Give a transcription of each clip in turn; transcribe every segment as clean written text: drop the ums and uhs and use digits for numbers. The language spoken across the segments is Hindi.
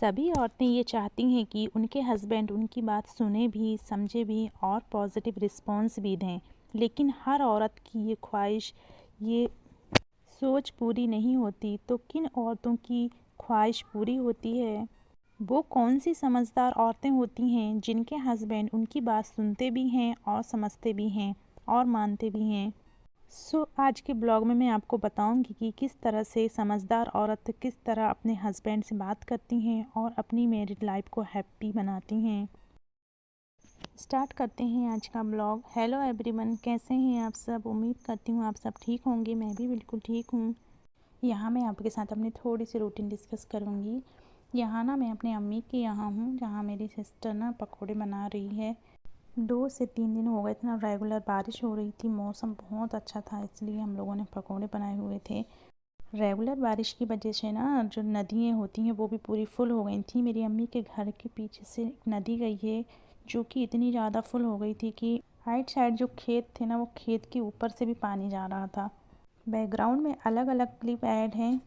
सभी औरतें ये चाहती हैं कि उनके हस्बैंड उनकी बात सुने भी, समझे भी और पॉजिटिव रिस्पॉन्स भी दें। लेकिन हर औरत की ये ख्वाहिश, ये सोच पूरी नहीं होती। तो किन औरतों की ख्वाहिश पूरी होती है? वो कौन सी समझदार औरतें होती हैं जिनके हस्बैंड उनकी बात सुनते भी हैं और समझते भी हैं और मानते भी हैं? आज के ब्लॉग में मैं आपको बताऊंगी कि किस तरह से समझदार औरत किस तरह अपने हस्बैंड से बात करती हैं और अपनी मैरिड लाइफ को हैप्पी बनाती हैं। स्टार्ट करते हैं आज का ब्लॉग। हेलो एवरीवन, कैसे हैं आप सब? उम्मीद करती हूँ आप सब ठीक होंगे। मैं भी बिल्कुल ठीक हूँ। यहाँ मैं आपके साथ अपनी थोड़ी सी रूटीन डिस्कस करूँगी। यहाँ ना मैं अपने अम्मी के यहाँ हूँ, जहाँ मेरी सिस्टर ना पकोड़े बना रही है। 2 से 3 दिन हो गए थे ना, रेगुलर बारिश हो रही थी, मौसम बहुत अच्छा था, इसलिए हम लोगों ने पकोड़े बनाए हुए थे। रेगुलर बारिश की वजह से ना जो नदियाँ होती हैं वो भी पूरी फुल हो गई थी। मेरी अम्मी के घर के पीछे से एक नदी गई है, जो कि इतनी ज़्यादा फुल हो गई थी कि राइट साइड जो खेत थे ना, वो खेत के ऊपर से भी पानी जा रहा था। बैकग्राउंड में अलग अलग क्लिप ऐड हैं।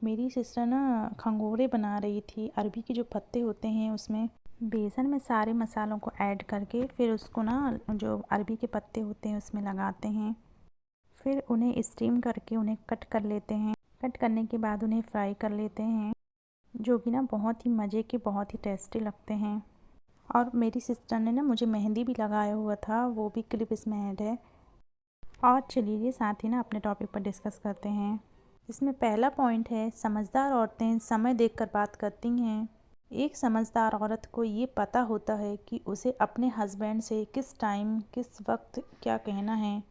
मेरी सिस्टर ना खंगोरे बना रही थी। अरबी के जो पत्ते होते हैं उसमें बेसन में सारे मसालों को ऐड करके फिर उसको ना जो अरबी के पत्ते होते हैं उसमें लगाते हैं। फिर उन्हें स्टीम करके उन्हें कट कर लेते हैं। कट करने के बाद उन्हें फ्राई कर लेते हैं, जो कि ना बहुत ही मज़े के, बहुत ही टेस्टी लगते हैं। और मेरी सिस्टर ने ना मुझे मेहंदी भी लगाया हुआ था, वो भी क्लिप इसमें ऐड है। और चलिए साथ ही ना अपने टॉपिक पर डिस्कस करते हैं। इसमें पहला पॉइंट है, समझदार औरतें समय देखकर बात करती हैं। एक समझदार औरत को ये पता होता है कि उसे अपने हस्बैंड से किस टाइम, किस वक्त क्या कहना है।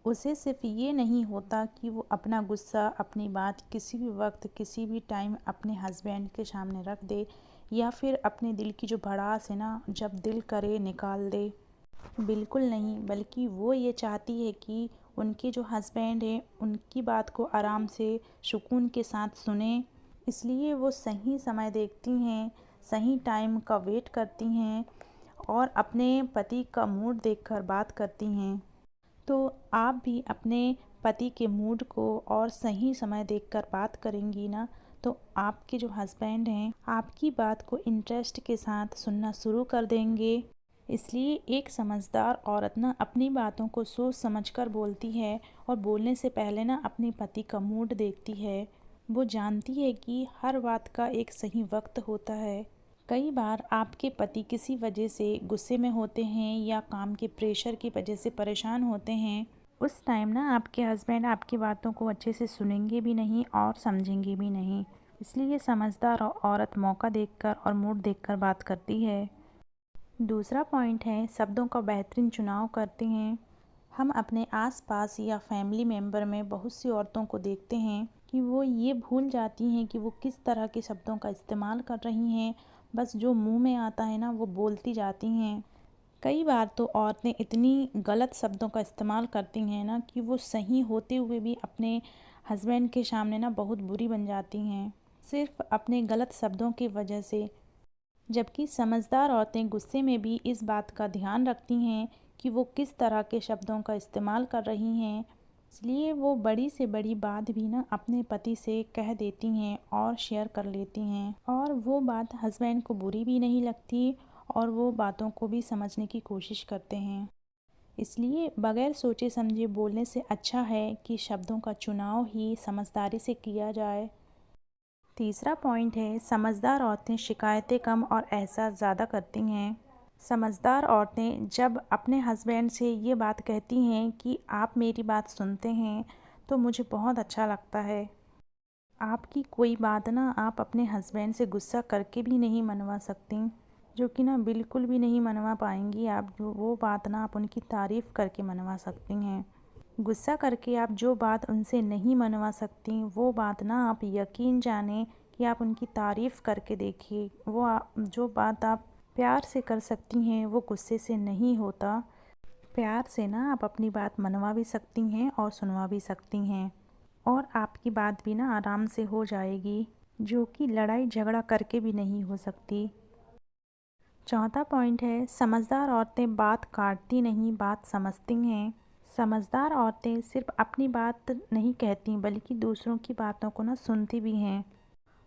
उसे सिर्फ ये नहीं होता कि वो अपना गुस्सा, अपनी बात किसी भी वक्त, किसी भी टाइम अपने हस्बैंड के सामने रख दे, या फिर अपने दिल की जो भड़ास है ना, जब दिल करे निकाल दे। बिल्कुल नहीं, बल्कि वो ये चाहती है कि उनके जो हस्बैंड हैं उनकी बात को आराम से, सुकून के साथ सुने। इसलिए वो सही समय देखती हैं, सही टाइम का वेट करती हैं और अपने पति का मूड देखकर बात करती हैं। तो आप भी अपने पति के मूड को और सही समय देखकर बात करेंगी ना, तो आपके जो हस्बैंड हैं आपकी बात को इंटरेस्ट के साथ सुनना शुरू कर देंगे। इसलिए एक समझदार औरत ना अपनी बातों को सोच समझकर बोलती है और बोलने से पहले ना अपने पति का मूड देखती है। वो जानती है कि हर बात का एक सही वक्त होता है। कई बार आपके पति किसी वजह से गुस्से में होते हैं या काम के प्रेशर की वजह से परेशान होते हैं। उस टाइम ना आपके हस्बैंड आपकी बातों को अच्छे से सुनेंगे भी नहीं और समझेंगे भी नहीं। इसलिए समझदार औरत मौका देखकर और मूड देखकर बात करती है। दूसरा पॉइंट है, शब्दों का बेहतरीन चुनाव करते हैं। हम अपने आसपास या फैमिली मेम्बर में बहुत सी औरतों को देखते हैं कि वो ये भूल जाती हैं कि वो किस तरह के शब्दों का इस्तेमाल कर रही हैं। बस जो मुंह में आता है ना वो बोलती जाती हैं। कई बार तो औरतें इतनी गलत शब्दों का इस्तेमाल करती हैं ना कि वो सही होते हुए भी अपने हस्बैंड के सामने ना बहुत बुरी बन जाती हैं, सिर्फ अपने गलत शब्दों की वजह से। जबकि समझदार औरतें गुस्से में भी इस बात का ध्यान रखती हैं कि वो किस तरह के शब्दों का इस्तेमाल कर रही हैं। इसलिए वो बड़ी से बड़ी बात भी ना अपने पति से कह देती हैं और शेयर कर लेती हैं, और वो बात हस्बैंड को बुरी भी नहीं लगती और वो बातों को भी समझने की कोशिश करते हैं। इसलिए बगैर सोचे समझे बोलने से अच्छा है कि शब्दों का चुनाव ही समझदारी से किया जाए। तीसरा पॉइंट है, समझदार औरतें शिकायतें कम और एहसास ज़्यादा करती हैं। समझदार औरतें जब अपने हस्बैंड से ये बात कहती हैं कि आप मेरी बात सुनते हैं, तो मुझे बहुत अच्छा लगता है। आपकी कोई बात ना आप अपने हस्बैंड से गुस्सा करके भी नहीं मनवा सकती, जो कि ना बिल्कुल भी नहीं मनवा पाएंगी आप। जो वो बात ना आप उनकी तारीफ़ करके मनवा सकती हैं। गुस्सा करके आप जो बात उनसे नहीं मनवा सकती, वो बात ना आप यकीन जाने कि आप उनकी तारीफ़ करके देखिए। जो बात आप प्यार से कर सकती हैं वो गुस्से से नहीं होता। प्यार से ना आप अपनी बात मनवा भी सकती हैं और सुनवा भी सकती हैं, और आपकी बात भी ना आराम से हो जाएगी, जो कि लड़ाई झगड़ा करके भी नहीं हो सकती। चौथा पॉइंट है, समझदार औरतें बात काटती नहीं, बात समझती हैं। समझदार औरतें सिर्फ अपनी बात नहीं कहती, बल्कि दूसरों की बातों को ना सुनती भी हैं।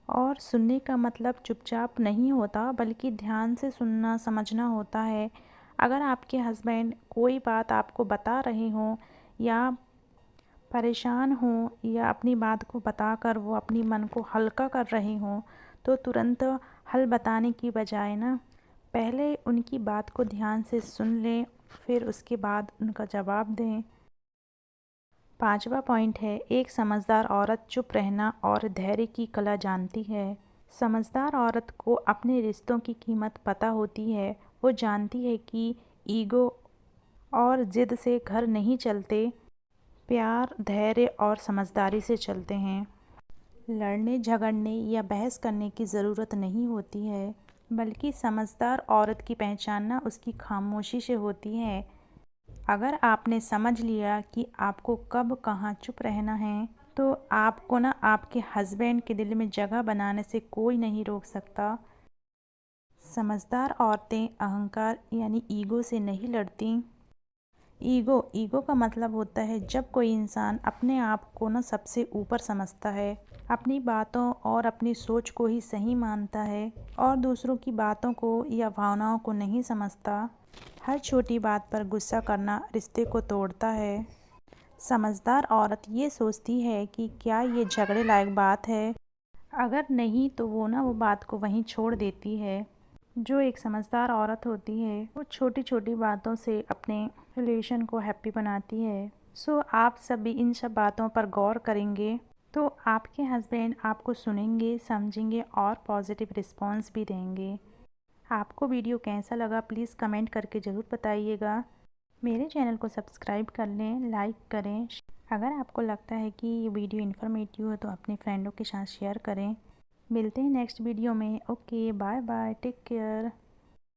और सुनने का मतलब चुपचाप नहीं होता, बल्कि ध्यान से सुनना समझना होता है। अगर आपके हस्बैंड कोई बात आपको बता रहे हों या परेशान हों या अपनी बात को बताकर वो अपनी मन को हल्का कर रहे हों, तो तुरंत हल बताने की बजाय ना पहले उनकी बात को ध्यान से सुन लें, फिर उसके बाद उनका जवाब दें। 5वां पॉइंट है, एक समझदार औरत चुप रहना और धैर्य की कला जानती है। समझदार औरत को अपने रिश्तों की कीमत पता होती है। वो जानती है कि ईगो और ज़िद से घर नहीं चलते, प्यार, धैर्य और समझदारी से चलते हैं। लड़ने, झगड़ने या बहस करने की ज़रूरत नहीं होती है, बल्कि समझदार औरत की पहचान ना उसकी खामोशी से होती है। अगर आपने समझ लिया कि आपको कब कहाँ चुप रहना है, तो आपको ना आपके हस्बैंड के दिल में जगह बनाने से कोई नहीं रोक सकता। समझदार औरतें अहंकार यानी ईगो से नहीं लड़ती। ईगो का मतलब होता है जब कोई इंसान अपने आप को ना सबसे ऊपर समझता है, अपनी बातों और अपनी सोच को ही सही मानता है और दूसरों की बातों को या भावनाओं को नहीं समझता। हर छोटी बात पर गुस्सा करना रिश्ते को तोड़ता है। समझदार औरत ये सोचती है कि क्या ये झगड़े लायक बात है, अगर नहीं तो वो बात को वहीं छोड़ देती है। जो एक समझदार औरत होती है वो छोटी छोटी बातों से अपने रिलेशन को हैप्पी बनाती है। सो आप सभी इन सब बातों पर गौर करेंगे तो आपके हस्बैंड आपको सुनेंगे, समझेंगे और पॉजिटिव रिस्पॉन्स भी देंगे। आपको वीडियो कैसा लगा प्लीज़ कमेंट करके ज़रूर बताइएगा। मेरे चैनल को सब्सक्राइब कर लें, लाइक करें। अगर आपको लगता है कि ये वीडियो इन्फॉर्मेटिव है तो अपने फ्रेंडों के साथ शेयर करें। मिलते हैं नेक्स्ट वीडियो में। Okay, bye bye, take care.